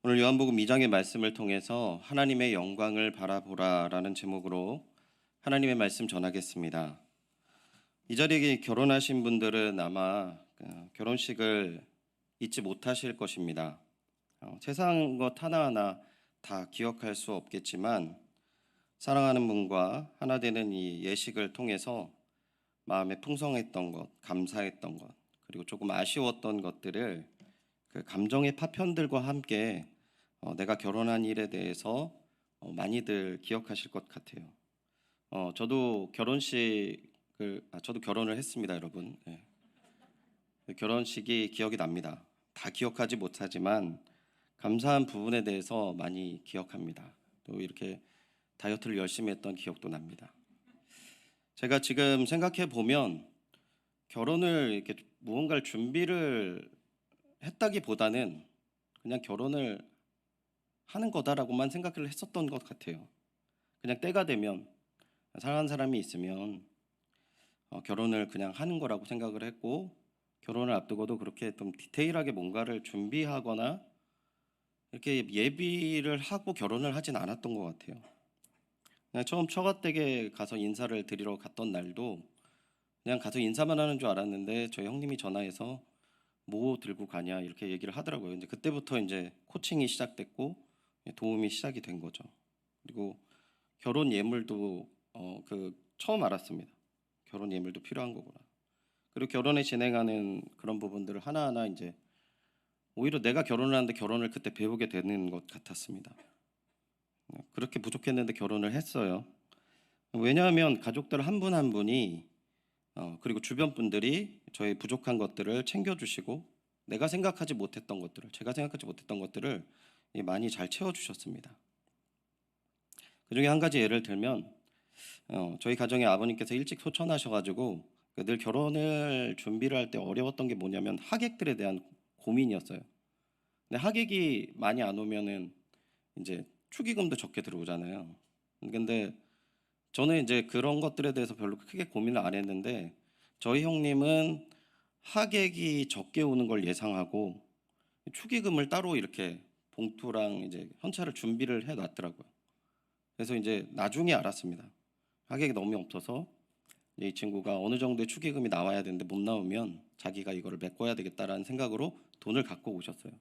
오늘 요한복음 2장의 말씀을 통해서 하나님의 영광을 바라보라라는 제목으로 하나님의 말씀 전하겠습니다. 이 자리에 결혼하신 분들은 아마 결혼식을 잊지 못하실 것입니다. 세상 것 하나하나 다 기억할 수 없겠지만 사랑하는 분과 하나 되는 이 예식을 통해서 마음에 풍성했던 것, 감사했던 것, 그리고 조금 아쉬웠던 것들을 그 감정의 파편들과 함께 내가 결혼한 일에 대해서 많이들 기억하실 것 같아요. 저도 결혼을 했습니다, 여러분. 예. 결혼식이 기억이 납니다. 다 기억하지 못하지만 감사한 부분에 대해서 많이 기억합니다. 또 이렇게 다이어트를 열심히 했던 기억도 납니다. 제가 지금 생각해 보면 결혼을 이렇게 무언가를 준비를 했다기보다는 그냥 결혼을 하는 거다라고만 생각을 했었던 것 같아요. 그냥 때가 되면 사랑하는 사람이 있으면 결혼을 그냥 하는 거라고 생각을 했고, 결혼을 앞두고도 그렇게 좀 디테일하게 뭔가를 준비하거나 이렇게 예비를 하고 결혼을 하진 않았던 것 같아요. 그냥 처음 처가댁에 가서 인사를 드리러 갔던 날도 그냥 가서 인사만 하는 줄 알았는데 저희 형님이 전화해서 뭐 들고 가냐 이렇게 얘기를 하더라고요. 근데 그때부터 이제 코칭이 시작됐고 도움이 시작이 된 거죠. 그리고 결혼 예물도 처음 알았습니다. 결혼 예물도 필요한 거구나. 그리고 결혼에 진행하는 그런 부분들을 하나하나 이제 오히려 내가 결혼을 하는데 결혼을 그때 배우게 되는 것 같았습니다. 그렇게 부족했는데 결혼을 했어요. 왜냐하면 가족들 한 분 한 분이 그리고 주변 분들이 저의 부족한 것들을 챙겨주시고 제가 생각하지 못했던 것들을 많이 잘 채워주셨습니다. 그 중에 한 가지 예를 들면 저희 가정의 아버님께서 일찍 소천하셔가지고 늘 결혼을 준비를 할 때 어려웠던 게 뭐냐면 하객들에 대한 고민이었어요. 근데 하객이 많이 안 오면은 이제 축의금도 적게 들어오잖아요. 근데 저는 이제 그런 것들에 대해서 별로 크게 고민을 안 했는데 저희 형님은 하객이 적게 오는 걸 예상하고 축의금을 따로 이렇게 봉투랑 이제 현찰을 준비를 해 놨더라고요. 그래서 이제 나중에 알았습니다. 하객이 너무 없어서 이 친구가 어느 정도의 축의금이 나와야 되는데 못 나오면 자기가 이거를 메꿔야 되겠다라는 생각으로 돈을 갖고 오셨어요.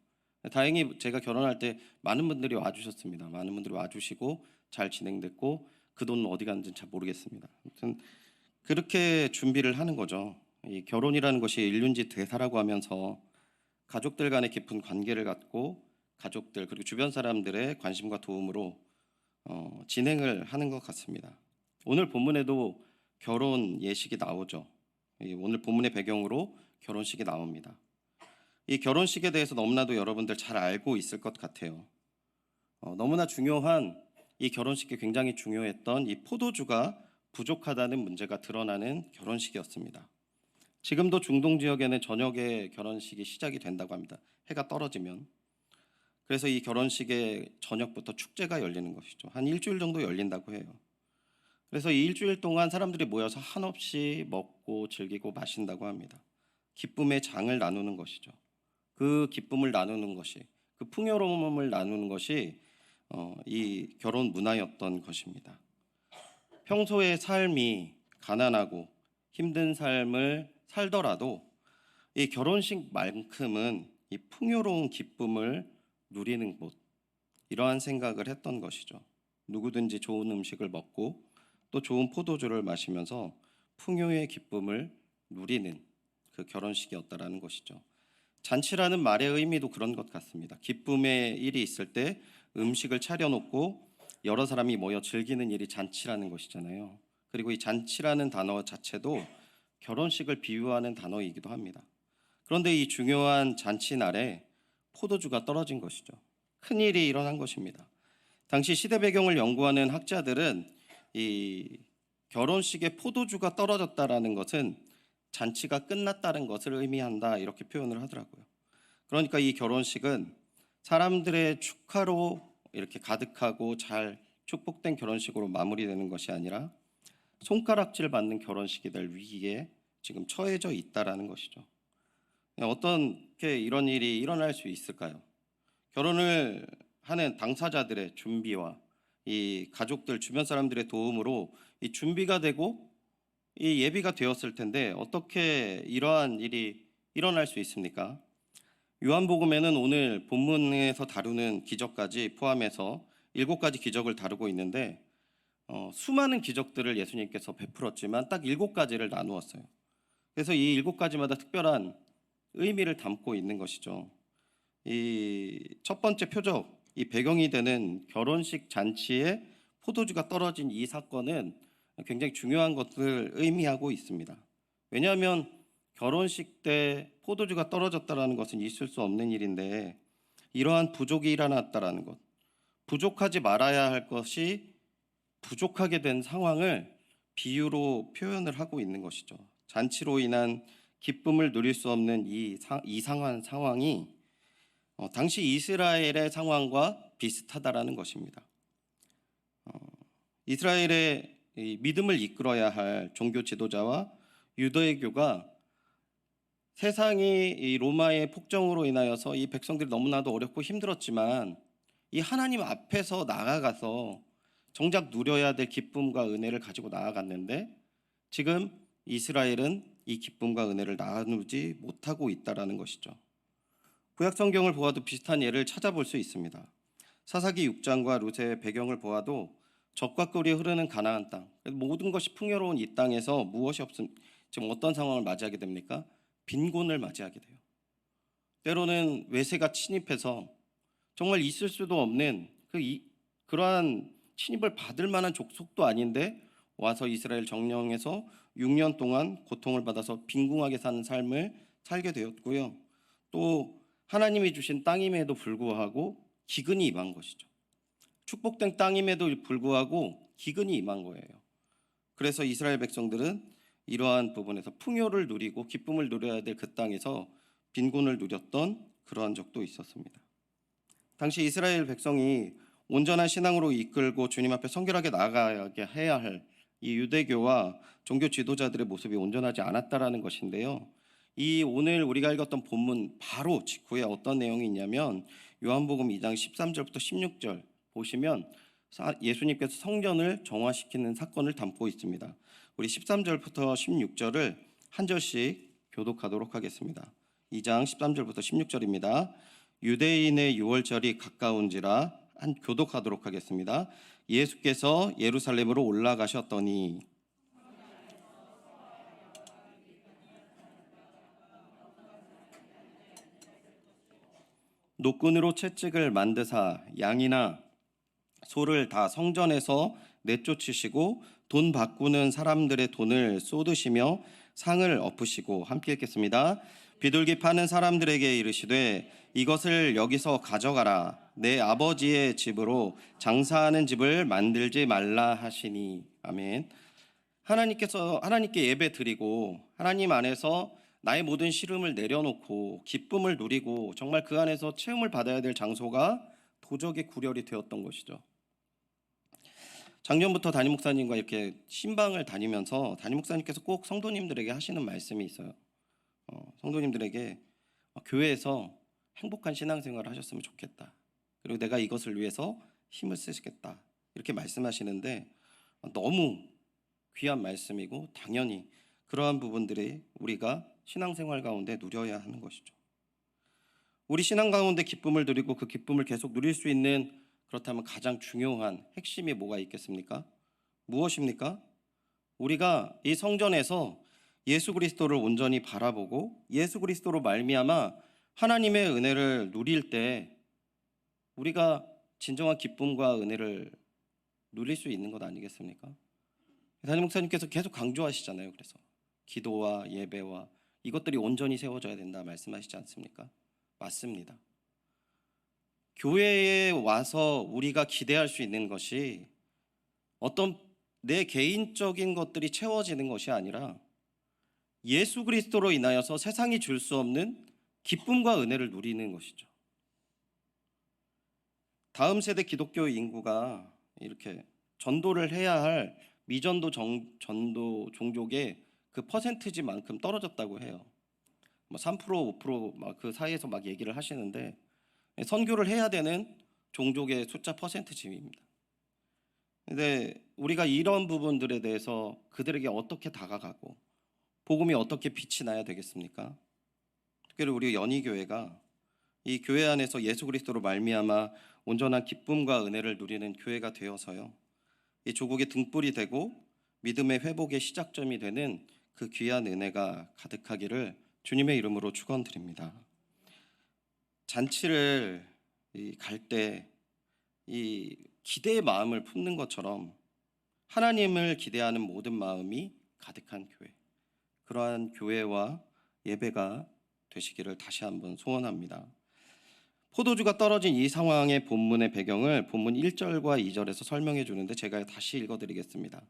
다행히 제가 결혼할 때 많은 분들이 와주셨습니다. 많은 분들이 와주시고 잘 진행됐고 그 돈은 어디 갔는지는 잘 모르겠습니다. 아무튼 그렇게 준비를 하는 거죠. 이 결혼이라는 것이 일륜지 대사라고 하면서 가족들 간의 깊은 관계를 갖고 가족들 그리고 주변 사람들의 관심과 도움으로 진행을 하는 것 같습니다. 오늘 본문에도 결혼 예식이 나오죠. 오늘 본문의 배경으로 결혼식이 나옵니다. 이 결혼식에 대해서 너무나도 여러분들 잘 알고 있을 것 같아요. 너무나 중요한 이 결혼식이 굉장히 중요했던 이 포도주가 부족하다는 문제가 드러나는 결혼식이었습니다. 지금도 중동 지역에는 저녁에 결혼식이 시작이 된다고 합니다. 해가 떨어지면. 그래서 이 결혼식의 저녁부터 축제가 열리는 것이죠. 한 일주일 정도 열린다고 해요. 그래서 이 일주일 동안 사람들이 모여서 한없이 먹고 즐기고 마신다고 합니다. 기쁨의 장을 나누는 것이죠. 그 기쁨을 나누는 것이, 그 풍요로움을 나누는 것이 이 결혼 문화였던 것입니다. 평소의 삶이 가난하고 힘든 삶을 살더라도 이 결혼식만큼은 이 풍요로운 기쁨을 누리는 곳, 이러한 생각을 했던 것이죠. 누구든지 좋은 음식을 먹고 또 좋은 포도주를 마시면서 풍요의 기쁨을 누리는 그 결혼식이었다라는 것이죠. 잔치라는 말의 의미도 그런 것 같습니다. 기쁨의 일이 있을 때 음식을 차려놓고 여러 사람이 모여 즐기는 일이 잔치라는 것이잖아요. 그리고 이 잔치라는 단어 자체도 결혼식을 비유하는 단어이기도 합니다. 그런데 이 중요한 잔치 날에 포도주가 떨어진 것이죠. 큰일이 일어난 것입니다. 당시 시대 배경을 연구하는 학자들은 이 결혼식에 포도주가 떨어졌다라는 것은 잔치가 끝났다는 것을 의미한다 이렇게 표현을 하더라고요. 그러니까 이 결혼식은 사람들의 축하로 이렇게 가득하고 잘 축복된 결혼식으로 마무리되는 것이 아니라 손가락질 받는 결혼식이 될 위기에 지금 처해져 있다라는 것이죠. 어떻게 이런 일이 일어날 수 있을까요? 결혼을 하는 당사자들의 준비와 이 가족들 주변 사람들의 도움으로 이 준비가 되고 이 예비가 되었을 텐데 어떻게 이러한 일이 일어날 수 있습니까? 요한복음에는 오늘 본문에서 다루는 기적까지 포함해서 7가지 기적을 다루고 있는데 수많은 기적들을 예수님께서 베풀었지만 딱 7가지를 나누었어요. 그래서 이 7가지마다 특별한 의미를 담고 있는 것이죠. 이 첫 번째 표적, 이 배경이 되는 결혼식 잔치에 포도주가 떨어진 이 사건은 굉장히 중요한 것을 의미하고 있습니다. 왜냐하면 결혼식 때 포도주가 떨어졌다라는 것은 있을 수 없는 일인데 이러한 부족이 일어났다라는 것, 부족하지 말아야 할 것이 부족하게 된 상황을 비유로 표현을 하고 있는 것이죠. 잔치로 인한 기쁨을 누릴 수 없는 이 이상한 상황이 당시 이스라엘의 상황과 비슷하다라는 것입니다. 이스라엘의 믿음을 이끌어야 할 종교 지도자와 유대교가 세상이 이 로마의 폭정으로 인하여서 이 백성들이 너무나도 어렵고 힘들었지만 이 하나님 앞에서 나아가서 정작 누려야 될 기쁨과 은혜를 가지고 나아갔는데 지금 이스라엘은 이 기쁨과 은혜를 나누지 못하고 있다라는 것이죠. 구약 성경을 보아도 비슷한 예를 찾아볼 수 있습니다. 사사기 6장과 루세의 배경을 보아도 젖과 꿀이 흐르는 가나안 땅, 모든 것이 풍요로운 이 땅에서 무엇이 없음, 지금 어떤 상황을 맞이하게 됩니까? 빈곤을 맞이하게 돼요. 때로는 외세가 침입해서 정말 있을 수도 없는 그러한 침입을 받을 만한 족속도 아닌데 와서 이스라엘 정령에서 6년 동안 고통을 받아서 빈궁하게 사는 삶을 살게 되었고요. 또 하나님이 주신 땅임에도 불구하고 기근이 임한 것이죠. 축복된 땅임에도 불구하고 기근이 임한 거예요. 그래서 이스라엘 백성들은 이러한 부분에서 풍요를 누리고 기쁨을 누려야 될 그 땅에서 빈곤을 누렸던 그러한 적도 있었습니다. 당시 이스라엘 백성이 온전한 신앙으로 이끌고 주님 앞에 성결하게 나아가게 해야 할 이 유대교와 종교 지도자들의 모습이 온전하지 않았다라는 것인데요. 이 오늘 우리가 읽었던 본문 바로 직후에 어떤 내용이 있냐면 요한복음 2장 13절부터 16절 보시면 예수님께서 성전을 정화시키는 사건을 담고 있습니다. 우리 13절부터 16절을 한 절씩 교독하도록 하겠습니다. 2장 13절부터 16절입니다. 유대인의 유월절이 가까운지라 한 교독하도록 하겠습니다. 예수께서 예루살렘으로 올라가셨더니 노끈으로 채찍을 만드사 양이나 소를 다 성전에서 내쫓으시고 돈 바꾸는 사람들의 돈을 쏟으시며 상을 엎으시고 함께 읽겠습니다. 비둘기 파는 사람들에게 이르시되 이것을 여기서 가져가라. 내 아버지의 집으로 장사하는 집을 만들지 말라 하시니. 아멘. 하나님께 예배 드리고 하나님 안에서 나의 모든 시름을 내려놓고 기쁨을 누리고 정말 그 안에서 체험을 받아야 될 장소가 도적의 구렬이 되었던 것이죠. 작년부터 담임 목사님과 이렇게 신방을 다니면서 담임 목사님께서 꼭 성도님들에게 하시는 말씀이 있어요. 성도님들에게 교회에서 행복한 신앙생활을 하셨으면 좋겠다. 그리고 내가 이것을 위해서 힘을 쓰시겠다. 이렇게 말씀하시는데 너무 귀한 말씀이고 당연히 그러한 부분들이 우리가 신앙생활 가운데 누려야 하는 것이죠. 우리 신앙 가운데 기쁨을 누리고 그 기쁨을 계속 누릴 수 있는 그렇다면 가장 중요한 핵심이 뭐가 있겠습니까? 무엇입니까? 우리가 이 성전에서 예수 그리스도를 온전히 바라보고 예수 그리스도로 말미암아 하나님의 은혜를 누릴 때 우리가 진정한 기쁨과 은혜를 누릴 수 있는 것 아니겠습니까? 담임 목사님께서 계속 강조하시잖아요. 그래서 기도와 예배와 이것들이 온전히 세워져야 된다 말씀하시지 않습니까? 맞습니다. 교회에 와서 우리가 기대할 수 있는 것이 어떤 내 개인적인 것들이 채워지는 것이 아니라 예수 그리스도로 인하여서 세상이 줄 수 없는 기쁨과 은혜를 누리는 것이죠. 다음 세대 기독교 인구가 이렇게 전도를 해야 할 미전도 전도 종족의 그 퍼센티지만큼 떨어졌다고 해요. 3% 5% 막 그 사이에서 막 얘기를 하시는데 선교를 해야 되는 종족의 숫자 퍼센트집입니다. 근데 우리가 이런 부분들에 대해서 그들에게 어떻게 다가가고 복음이 어떻게 빛이 나야 되겠습니까? 특별히 우리 연희교회가 이 교회 안에서 예수 그리스도로 말미암아 온전한 기쁨과 은혜를 누리는 교회가 되어서요, 이 조국의 등불이 되고 믿음의 회복의 시작점이 되는 그 귀한 은혜가 가득하기를 주님의 이름으로 축원드립니다. 잔치를 갈 때 이 기대의 마음을 품는 것처럼 하나님을 기대하는 모든 마음이 가득한 교회, 그러한 교회와 예배가 되시기를 다시 한번 소원합니다. 포도주가 떨어진 이 상황의 본문의 배경을 본문 1절과 2절에서 설명해 주는데 제가 다시 읽어드리겠습니다.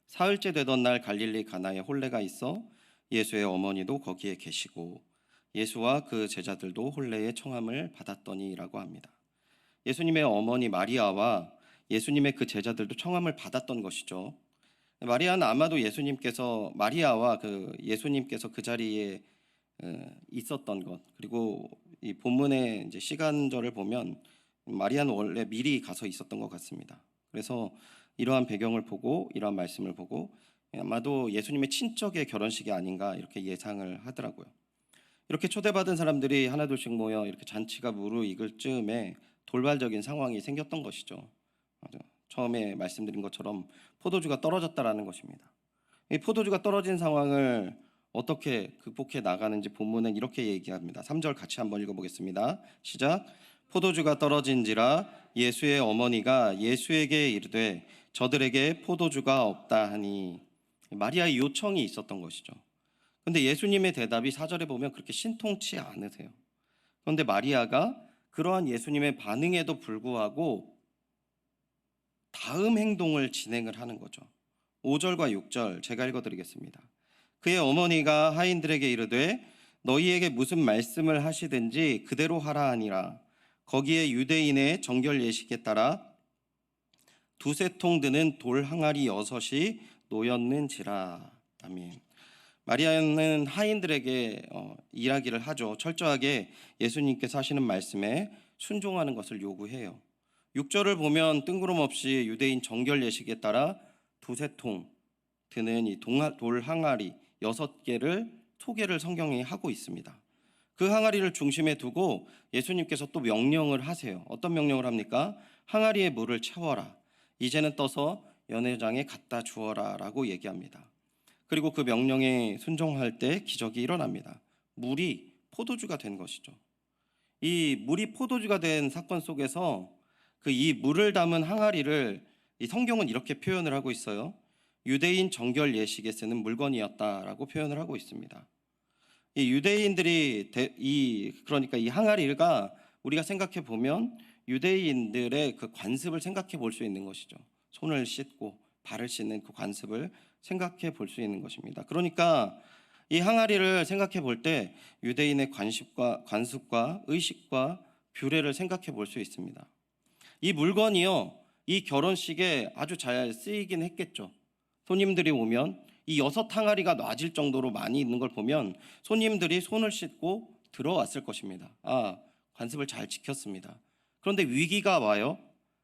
사흘째 되던 날 갈릴리 가나에 혼례가 있어 예수의 어머니도 거기에 계시고 예수와 그 제자들도 혼례의 청함을 받았더니라고 합니다. 예수님의 어머니 마리아와 예수님의 그 제자들도 청함을 받았던 것이죠. 마리아는 아마도 마리아와 예수님께서 그 자리에 있었던 것, 그리고 이 본문의 이제 시간절을 보면 마리아는 원래 미리 가서 있었던 것 같습니다. 그래서 이러한 배경을 보고 이러한 말씀을 보고 아마도 예수님의 친척의 결혼식이 아닌가 이렇게 예상을 하더라고요. 이렇게 초대받은 사람들이 하나둘씩 모여 이렇게 잔치가 무르익을 즈음에 돌발적인 상황이 생겼던 것이죠. 처음에 말씀드린 것처럼 포도주가 떨어졌다라는 것입니다. 이 포도주가 떨어진 상황을 어떻게 극복해 나가는지 본문은 이렇게 얘기합니다. 3절 같이 한번 읽어보겠습니다. 시작. 포도주가 떨어진지라 예수의 어머니가 예수에게 이르되 저들에게 포도주가 없다 하니, 마리아의 요청이 있었던 것이죠. 그런데 예수님의 대답이 4절에 보면 그렇게 신통치 않으세요. 그런데 마리아가 그러한 예수님의 반응에도 불구하고 다음 행동을 진행을 하는 거죠. 5절과 6절 제가 읽어드리겠습니다. 그의 어머니가 하인들에게 이르되 너희에게 무슨 말씀을 하시든지 그대로 하라 하니라. 거기에 유대인의 정결 예식에 따라 두세 통 드는 돌 항아리 6이 놓였는지라. 아멘. 마리아는 하인들에게 이야기를 하죠. 철저하게 예수님께서 하시는 말씀에 순종하는 것을 요구해요. 6절을 보면 뜬구름없이 유대인 정결 예식에 따라 두세 통 드는 이 돌 항아리 6개를 소개를 성경이 하고 있습니다. 그 항아리를 중심에 두고 예수님께서 또 명령을 하세요. 어떤 명령을 합니까? 항아리에 물을 채워라. 이제는 떠서 연회장에 갖다 주어라 라고 얘기합니다. 그리고 그 명령에 순종할 때 기적이 일어납니다. 물이 포도주가 된 것이죠. 이 물이 포도주가 된 사건 속에서 이 물을 담은 항아리를 이 성경은 이렇게 표현을 하고 있어요. 유대인 정결 예식에 쓰는 물건이었다라고 표현을 하고 있습니다. 이 유대인들이 그러니까 이 항아리가 우리가 생각해 보면 유대인들의 그 관습을 생각해 볼 수 있는 것이죠. 손을 씻고 발을 씻는 그 관습을 생각해 볼 수 있는 것입니다. 그러니까 이 항아리를 생각해 볼 때 유대인의 관습과 의식과 규례를 생각해 볼 수 있습니다. 이 물건이요, 이 결혼식에 아주 잘 쓰이긴 했겠죠. 손님들이 오면 이 6 항아리가 놔질 정도로 많이 있는 걸 보면 손님들이 손을 씻고 들어왔을 것입니다. 관습을 잘 지켰습니다. 그런데 위기가 와요.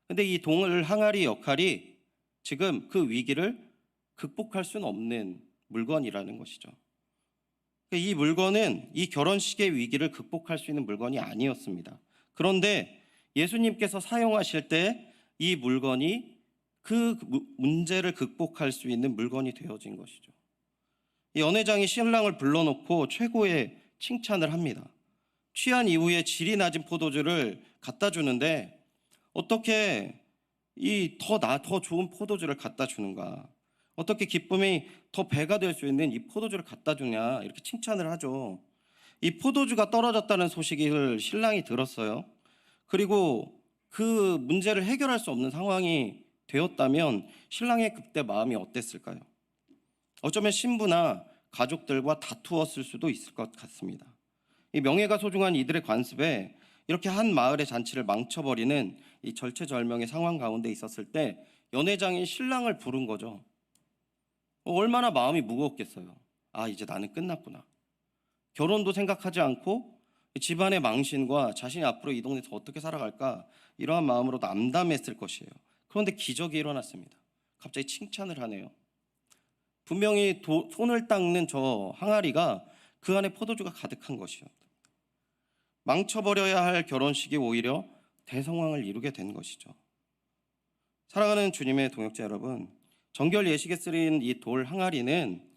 근데 이 돌 항아리 역할이 지금 그 위기를 극복할 수는 없는 물건이라는 것이죠. 이 물건은 이 결혼식의 위기를 극복할 수 있는 물건이 아니었습니다. 그런데 예수님께서 사용하실 때 이 물건이 그 문제를 극복할 수 있는 물건이 되어진 것이죠. 이 연회장이 신랑을 불러놓고 최고의 칭찬을 합니다. 취한 이후에 질이 낮은 포도주를 갖다 주는데 어떻게 더 좋은 포도주를 갖다 주는가? 어떻게 기쁨이 더 배가 될 수 있는 이 포도주를 갖다 주냐? 이렇게 칭찬을 하죠. 이 포도주가 떨어졌다는 소식을 신랑이 들었어요. 그리고 그 문제를 해결할 수 없는 상황이 되었다면 신랑의 그때 마음이 어땠을까요? 어쩌면 신부나 가족들과 다투었을 수도 있을 것 같습니다. 이 명예가 소중한 이들의 관습에 이렇게 한 마을의 잔치를 망쳐버리는 이 절체절명의 상황 가운데 있었을 때 연회장이 신랑을 부른 거죠. 얼마나 마음이 무거웠겠어요. 이제 나는 끝났구나. 결혼도 생각하지 않고 집안의 망신과 자신이 앞으로 이 동네에서 어떻게 살아갈까 이러한 마음으로 암담했을 것이에요. 그런데 기적이 일어났습니다. 갑자기 칭찬을 하네요. 분명히 손을 닦는 저 항아리가 그 안에 포도주가 가득한 것이었다. 망쳐버려야 할 결혼식이 오히려 대성황을 이루게 된 것이죠. 사랑하는 주님의 동역자 여러분, 정결 예식에 쓰인 이 돌 항아리는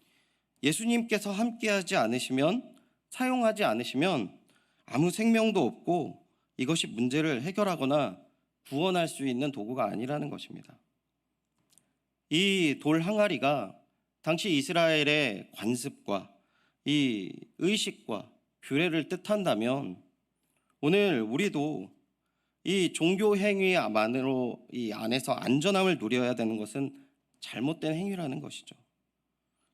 예수님께서 함께하지 않으시면, 사용하지 않으시면 아무 생명도 없고 이것이 문제를 해결하거나 구원할 수 있는 도구가 아니라는 것입니다. 이 돌 항아리가 당시 이스라엘의 관습과 이 의식과 규례를 뜻한다면 오늘 우리도 이 종교 행위만으로 이 안에서 안전함을 누려야 되는 것은 잘못된 행위라는 것이죠.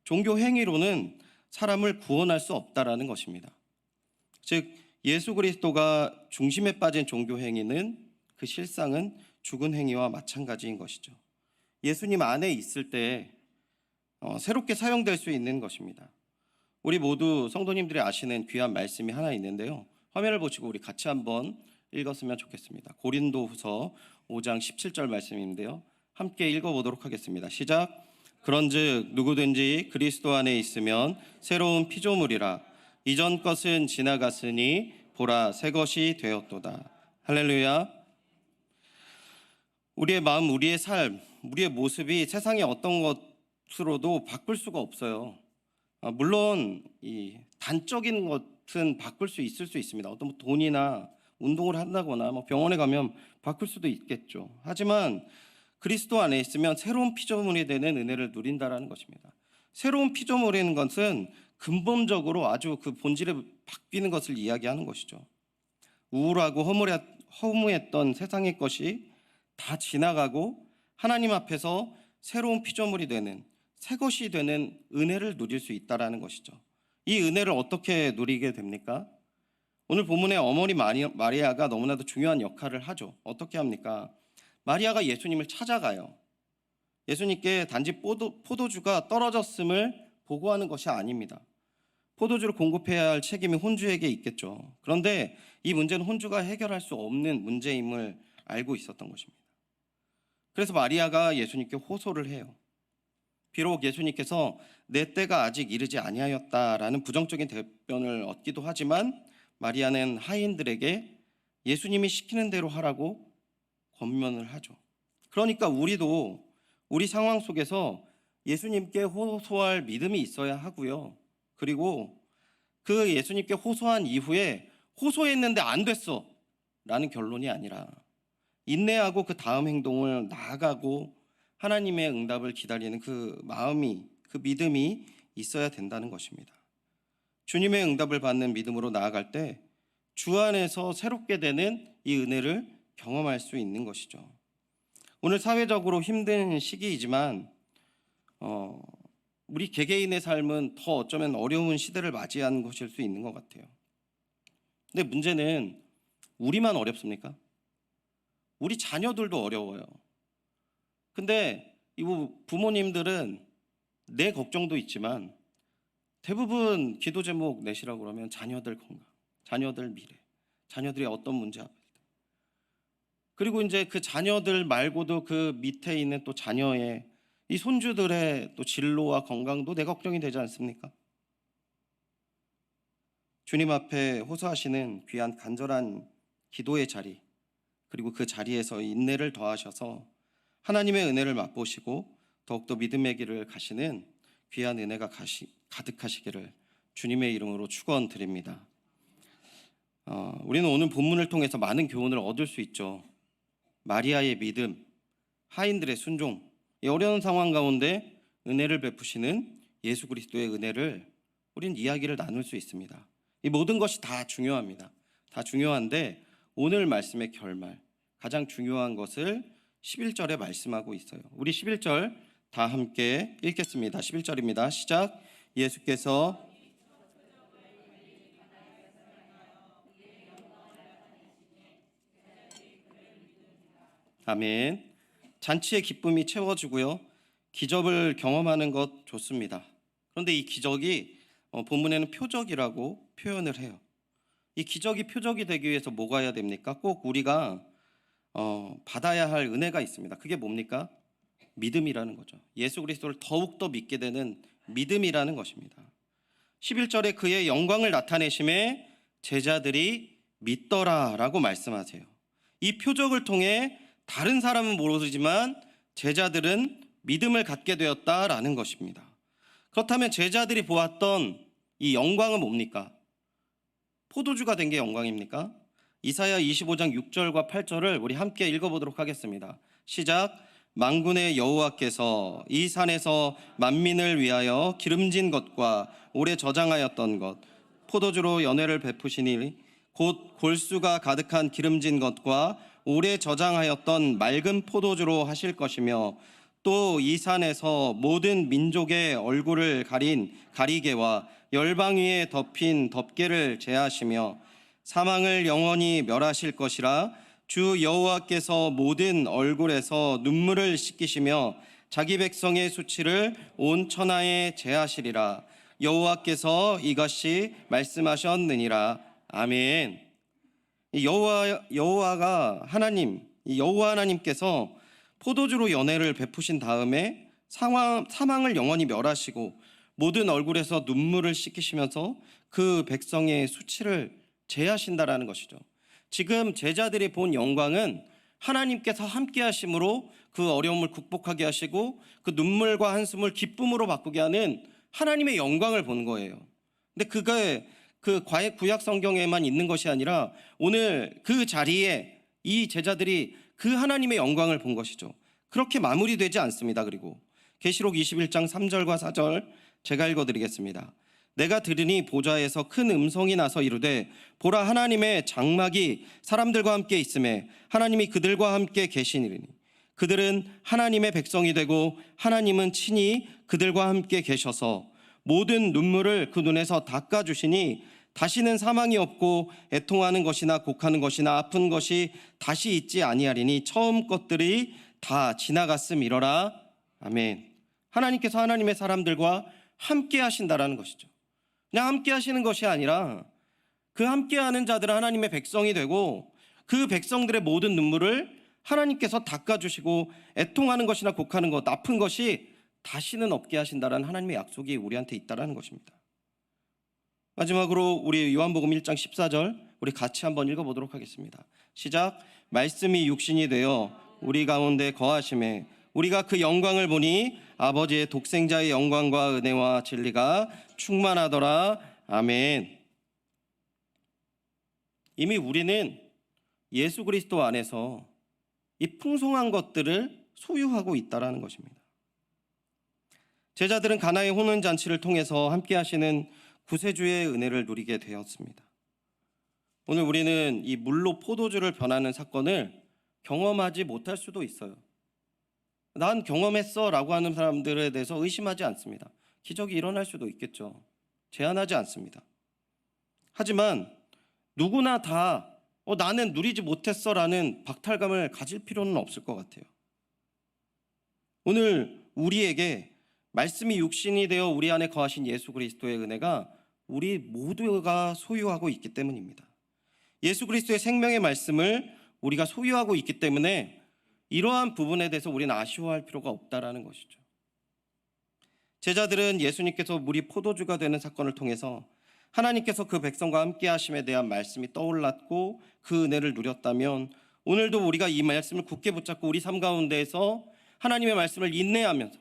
종교 행위로는 사람을 구원할 수 없다라는 것입니다. 즉 예수 그리스도가 중심에 빠진 종교 행위는 그 실상은 죽은 행위와 마찬가지인 것이죠. 예수님 안에 있을 때 새롭게 사용될 수 있는 것입니다. 우리 모두 성도님들이 아시는 귀한 말씀이 하나 있는데요. 화면을 보시고 우리 같이 한번 읽었으면 좋겠습니다. 고린도후서 5장 17절 말씀인데요. 함께 읽어보도록 하겠습니다. 시작. 그런즉 누구든지 그리스도 안에 있으면 새로운 피조물이라. 이전 것은 지나갔으니 보라 새 것이 되었도다. 할렐루야. 우리의 마음, 우리의 삶, 우리의 모습이 세상의 어떤 것으로도 바꿀 수가 없어요. 물론 이 단적인 것은 바꿀 수 있을 수 있습니다. 어떤 돈이나 운동을 한다거나 병원에 가면 바꿀 수도 있겠죠. 하지만 그리스도 안에 있으면 새로운 피조물이 되는 은혜를 누린다라는 것입니다. 새로운 피조물이라는 것은 근본적으로 아주 그 본질에 바뀌는 것을 이야기하는 것이죠. 우울하고 허무했던 세상의 것이 다 지나가고 하나님 앞에서 새로운 피조물이 되는, 새 것이 되는 은혜를 누릴 수 있다라는 것이죠. 이 은혜를 어떻게 누리게 됩니까? 오늘 본문의 어머니 마리아가 너무나도 중요한 역할을 하죠. 어떻게 합니까? 마리아가 예수님을 찾아가요. 예수님께 단지 포도주가 떨어졌음을 보고하는 것이 아닙니다. 포도주를 공급해야 할 책임이 혼주에게 있겠죠. 그런데 이 문제는 혼주가 해결할 수 없는 문제임을 알고 있었던 것입니다. 그래서 마리아가 예수님께 호소를 해요. 비록 예수님께서 내 때가 아직 이르지 아니하였다라는 부정적인 답변을 얻기도 하지만 마리아는 하인들에게 예수님이 시키는 대로 하라고 권면을 하죠. 그러니까 우리도 우리 상황 속에서 예수님께 호소할 믿음이 있어야 하고요. 그리고 그 예수님께 호소한 이후에 호소했는데 안 됐어 라는 결론이 아니라 인내하고 그 다음 행동을 나아가고 하나님의 응답을 기다리는 그 마음이, 그 믿음이 있어야 된다는 것입니다. 주님의 응답을 받는 믿음으로 나아갈 때 주 안에서 새롭게 되는 이 은혜를 경험할 수 있는 것이죠. 오늘 사회적으로 힘든 시기이지만 우리 개개인의 삶은 더 어쩌면 어려운 시대를 맞이한 것일 수 있는 것 같아요. 근데 문제는 우리만 어렵습니까? 우리 자녀들도 어려워요. 근데 이 부모님들은 내 걱정도 있지만 대부분 기도 제목 내시라고 그러면 자녀들 건강, 자녀들 미래, 자녀들이 어떤 문제 앞에 때, 그리고 이제 그 자녀들 말고도 그 밑에 있는 또 자녀의 이 손주들의 또 진로와 건강도 내 걱정이 되지 않습니까? 주님 앞에 호소하시는 귀한 간절한 기도의 자리, 그리고 그 자리에서 인내를 더하셔서 하나님의 은혜를 맛보시고 더욱더 믿음의 길을 가시는 귀한 은혜가 가득하시기를 주님의 이름으로 축원드립니다. 우리는 오늘 본문을 통해서 많은 교훈을 얻을 수 있죠. 마리아의 믿음, 하인들의 순종, 이 어려운 상황 가운데 은혜를 베푸시는 예수 그리스도의 은혜를 우리는 이야기를 나눌 수 있습니다. 이 모든 것이 다 중요합니다. 다 중요한데 오늘 말씀의 결말, 가장 중요한 것을 11절에 말씀하고 있어요. 우리 11절 다 함께 읽겠습니다. 11절입니다. 시작. 예수께서 아멘. 잔치의 기쁨이 채워지고요. 기적을 경험하는 것 좋습니다. 그런데 이 기적이 본문에는 표적이라고 표현을 해요. 이 기적이 표적이 되기 위해서 뭐가 해야 됩니까? 꼭 우리가 받아야 할 은혜가 있습니다. 그게 뭡니까? 믿음이라는 거죠. 예수 그리스도를 더욱더 믿게 되는 믿음이라는 것입니다. 11절에 그의 영광을 나타내심에 제자들이 믿더라라고 말씀하세요. 이 표적을 통해 다른 사람은 모르지만 제자들은 믿음을 갖게 되었다라는 것입니다. 그렇다면 제자들이 보았던 이 영광은 뭡니까? 포도주가 된 게 영광입니까? 이사야 25장 6절과 8절을 우리 함께 읽어보도록 하겠습니다. 시작. 만군의 여호와께서 이 산에서 만민을 위하여 기름진 것과 오래 저장하였던 것 포도주로 연회를 베푸시니 곧 골수가 가득한 기름진 것과 오래 저장하였던 맑은 포도주로 하실 것이며 또 이 산에서 모든 민족의 얼굴을 가린 가리개와 열방 위에 덮인 덮개를 제하시며 사망을 영원히 멸하실 것이라. 주 여호와께서 모든 얼굴에서 눈물을 씻기시며 자기 백성의 수치를 온 천하에 제하시리라. 여호와께서 이것이 말씀하셨느니라. 아멘. 여호와가 하나님, 여호와 하나님께서 포도주로 연회를 베푸신 다음에 사망을 영원히 멸하시고 모든 얼굴에서 눈물을 씻기시면서 그 백성의 수치를 제하신다라는 것이죠. 지금 제자들이 본 영광은 하나님께서 함께 하심으로 그 어려움을 극복하게 하시고 그 눈물과 한숨을 기쁨으로 바꾸게 하는 하나님의 영광을 본 거예요. 근데 그게 그 구약 성경에만 있는 것이 아니라 오늘 그 자리에 이 제자들이 그 하나님의 영광을 본 것이죠. 그렇게 마무리되지 않습니다. 그리고 계시록 21장 3절과 4절 제가 읽어드리겠습니다. 내가 들으니 보좌에서 큰 음성이 나서 이르되 보라 하나님의 장막이 사람들과 함께 있음에 하나님이 그들과 함께 계시니니 그들은 하나님의 백성이 되고 하나님은 친히 그들과 함께 계셔서 모든 눈물을 그 눈에서 닦아주시니 다시는 사망이 없고 애통하는 것이나 곡하는 것이나 아픈 것이 다시 있지 아니하리니 처음 것들이 다 지나갔음이러라. 아멘. 하나님께서 하나님의 사람들과 함께 하신다라는 것이죠. 그냥 함께 하시는 것이 아니라 그 함께하는 자들은 하나님의 백성이 되고 그 백성들의 모든 눈물을 하나님께서 닦아주시고 애통하는 것이나 곡하는 것, 아픈 것이 다시는 없게 하신다라는 하나님의 약속이 우리한테 있다라는 것입니다. 마지막으로 우리 요한복음 1장 14절 우리 같이 한번 읽어보도록 하겠습니다. 시작. 말씀이 육신이 되어 우리 가운데 거하심에 우리가 그 영광을 보니 아버지의 독생자의 영광과 은혜와 진리가 충만하더라. 아멘. 이미 우리는 예수 그리스도 안에서 이 풍성한 것들을 소유하고 있다라는 것입니다. 제자들은 가나의 혼인잔치를 통해서 함께 하시는 구세주의 은혜를 누리게 되었습니다. 오늘 우리는 이 물로 포도주를 변하는 사건을 경험하지 못할 수도 있어요. 난 경험했어 라고 하는 사람들에 대해서 의심하지 않습니다. 기적이 일어날 수도 있겠죠. 제한하지 않습니다. 하지만 누구나 다 나는 누리지 못했어 라는 박탈감을 가질 필요는 없을 것 같아요. 오늘 우리에게 말씀이 육신이 되어 우리 안에 거하신 예수 그리스도의 은혜가 우리 모두가 소유하고 있기 때문입니다. 예수 그리스도의 생명의 말씀을 우리가 소유하고 있기 때문에 이러한 부분에 대해서 우리는 아쉬워할 필요가 없다라는 것이죠. 제자들은 예수님께서 물이 포도주가 되는 사건을 통해서 하나님께서 그 백성과 함께 하심에 대한 말씀이 떠올랐고 그 은혜를 누렸다면 오늘도 우리가 이 말씀을 굳게 붙잡고 우리 삶 가운데에서 하나님의 말씀을 인내하면서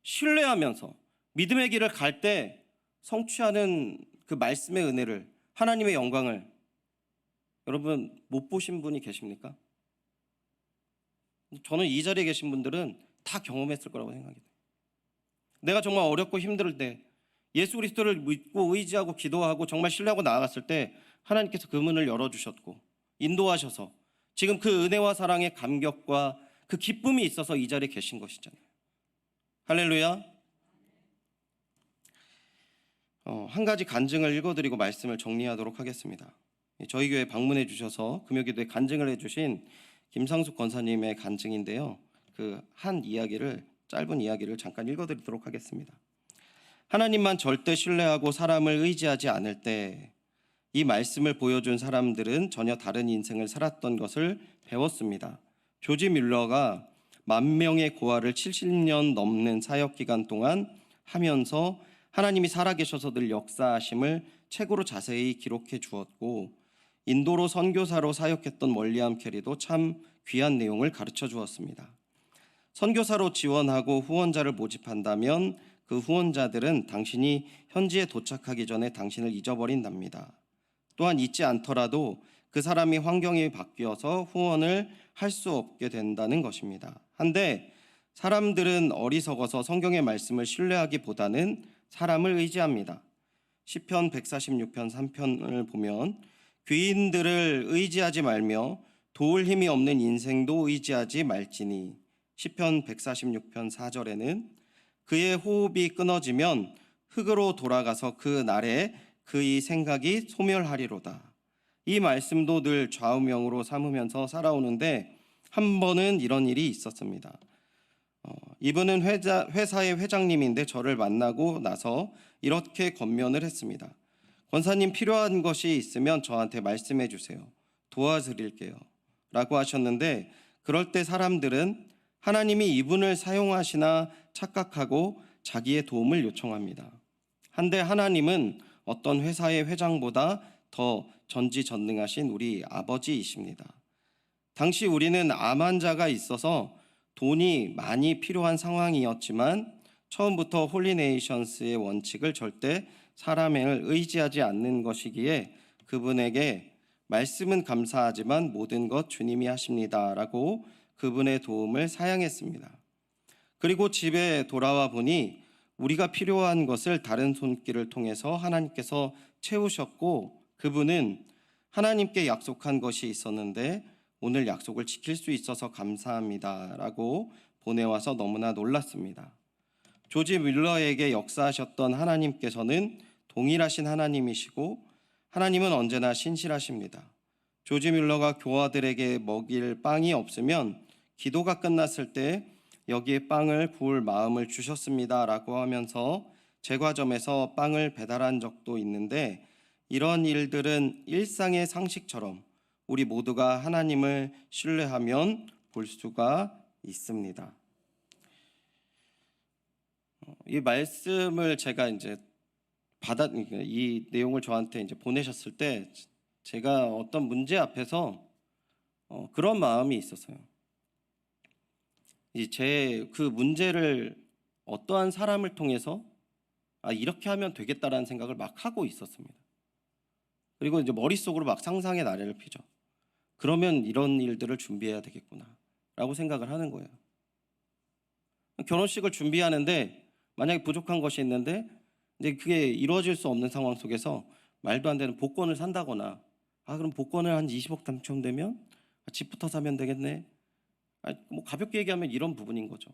신뢰하면서 믿음의 길을 갈 때 성취하는 그 말씀의 은혜를, 하나님의 영광을 여러분 못 보신 분이 계십니까? 저는 이 자리에 계신 분들은 다 경험했을 거라고 생각해요. 내가 정말 어렵고 힘들 때 예수 그리스도를 믿고 의지하고 기도하고 정말 신뢰하고 나아갔을 때 하나님께서 그 문을 열어주셨고 인도하셔서 지금 그 은혜와 사랑의 감격과 그 기쁨이 있어서 이 자리에 계신 것이잖아요. 할렐루야. 한 가지 간증을 읽어드리고 말씀을 정리하도록 하겠습니다. 저희 교회 방문해 주셔서 금요기도에 간증을 해주신 김상숙 권사님의 간증인데요. 그 한 이야기를, 짧은 이야기를 잠깐 읽어드리도록 하겠습니다. 하나님만 절대 신뢰하고 사람을 의지하지 않을 때 이 말씀을 보여준 사람들은 전혀 다른 인생을 살았던 것을 배웠습니다. 조지 뮬러가 10,000명의 고아를 70년 넘는 사역 기간 동안 하면서 하나님이 살아계셔서 늘 역사하심을 책으로 자세히 기록해 주었고, 인도로 선교사로 사역했던 월리엄 캐리도 참 귀한 내용을 가르쳐 주었습니다. 선교사로 지원하고 후원자를 모집한다면 그 후원자들은 당신이 현지에 도착하기 전에 당신을 잊어버린답니다. 또한 잊지 않더라도 그 사람이 환경이 바뀌어서 후원을 할 수 없게 된다는 것입니다. 한데 사람들은 어리석어서 성경의 말씀을 신뢰하기보다는 사람을 의지합니다. 시편 146편 3편을 보면 귀인들을 의지하지 말며 도울 힘이 없는 인생도 의지하지 말지니, 시편 146편 4절에는 그의 호흡이 끊어지면 흙으로 돌아가서 그 날에 그의 생각이 소멸하리로다. 이 말씀도 늘 좌우명으로 삼으면서 살아오는데 한 번은 이런 일이 있었습니다. 이분은 회사의 회장님인데 저를 만나고 나서 이렇게 권면을 했습니다. 권사님, 필요한 것이 있으면 저한테 말씀해 주세요. 도와드릴게요 라고 하셨는데, 그럴 때 사람들은 하나님이 이분을 사용하시나 착각하고 자기의 도움을 요청합니다. 한데 하나님은 어떤 회사의 회장보다 더 전지전능하신 우리 아버지이십니다. 당시 우리는 암 환자가 있어서 돈이 많이 필요한 상황이었지만 처음부터 홀리네이션스의 원칙을 절대 사람을 의지하지 않는 것이기에 그분에게 말씀은 감사하지만 모든 것 주님이 하십니다라고 그분의 도움을 사양했습니다. 그리고 집에 돌아와 보니 우리가 필요한 것을 다른 손길을 통해서 하나님께서 채우셨고, 그분은 하나님께 약속한 것이 있었는데 오늘 약속을 지킬 수 있어서 감사합니다라고 보내와서 너무나 놀랐습니다. 조지 뮬러에게 역사하셨던 하나님께서는 동일하신 하나님이시고 하나님은 언제나 신실하십니다. 조지 뮬러가 교화들에게 먹일 빵이 없으면 기도가 끝났을 때 여기에 빵을 구울 마음을 주셨습니다라고 하면서 제과점에서 빵을 배달한 적도 있는데, 이런 일들은 일상의 상식처럼 우리 모두가 하나님을 신뢰하면 볼 수가 있습니다. 이 말씀을 제가 이제 이 내용을 저한테 이제 보내셨을 때 제가 어떤 문제 앞에서 그런 마음이 있었어요. 제 그 문제를 어떠한 사람을 통해서 이렇게 하면 되겠다라는 생각을 막 하고 있었습니다. 그리고 이제 머릿속으로 막 상상의 나래를 피죠. 그러면 이런 일들을 준비해야 되겠구나라고 생각을 하는 거예요. 결혼식을 준비하는데 만약에 부족한 것이 있는데 이제 그게 이루어질 수 없는 상황 속에서 말도 안 되는 복권을 산다거나, 그럼 복권을 한 20억 당첨되면 집부터 사면 되겠네. 뭐 가볍게 얘기하면 이런 부분인 거죠.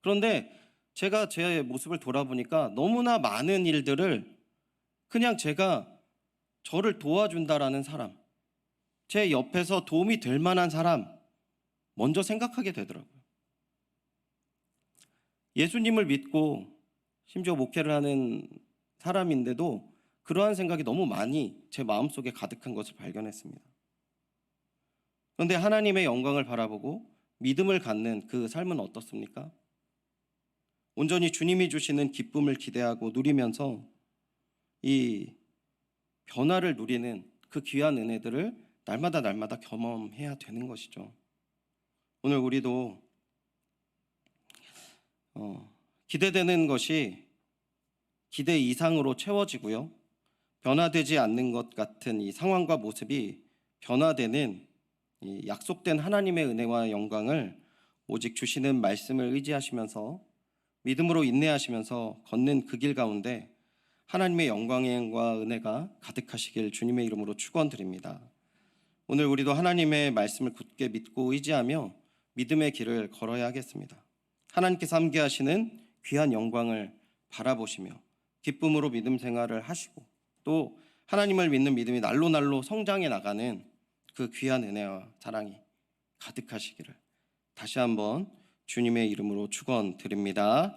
그런데 제가 제 모습을 돌아보니까 너무나 많은 일들을 그냥 제가 저를 도와준다라는 사람, 제 옆에서 도움이 될 만한 사람 먼저 생각하게 되더라고요. 예수님을 믿고 심지어 목회를 하는 사람인데도 그러한 생각이 너무 많이 제 마음속에 가득한 것을 발견했습니다. 그런데 하나님의 영광을 바라보고 믿음을 갖는 그 삶은 어떻습니까? 온전히 주님이 주시는 기쁨을 기대하고 누리면서 이 변화를 누리는 그 귀한 은혜들을 날마다 경험해야 되는 것이죠. 오늘 우리도 기대되는 것이 기대 이상으로 채워지고요, 변화되지 않는 것 같은 이 상황과 모습이 변화되는 이 약속된 하나님의 은혜와 영광을 오직 주시는 말씀을 의지하시면서 믿음으로 인내하시면서 걷는 그 길 가운데 하나님의 영광과 은혜가 가득하시길 주님의 이름으로 축원드립니다. 오늘 우리도 하나님의 말씀을 굳게 믿고 의지하며 믿음의 길을 걸어야 하겠습니다. 하나님께서 함께 하시는 귀한 영광을 바라보시며 기쁨으로 믿음 생활을 하시고, 또 하나님을 믿는 믿음이 날로 성장해 나가는 그 귀한 은혜와 사랑이 가득하시기를 다시 한번 주님의 이름으로 축원드립니다.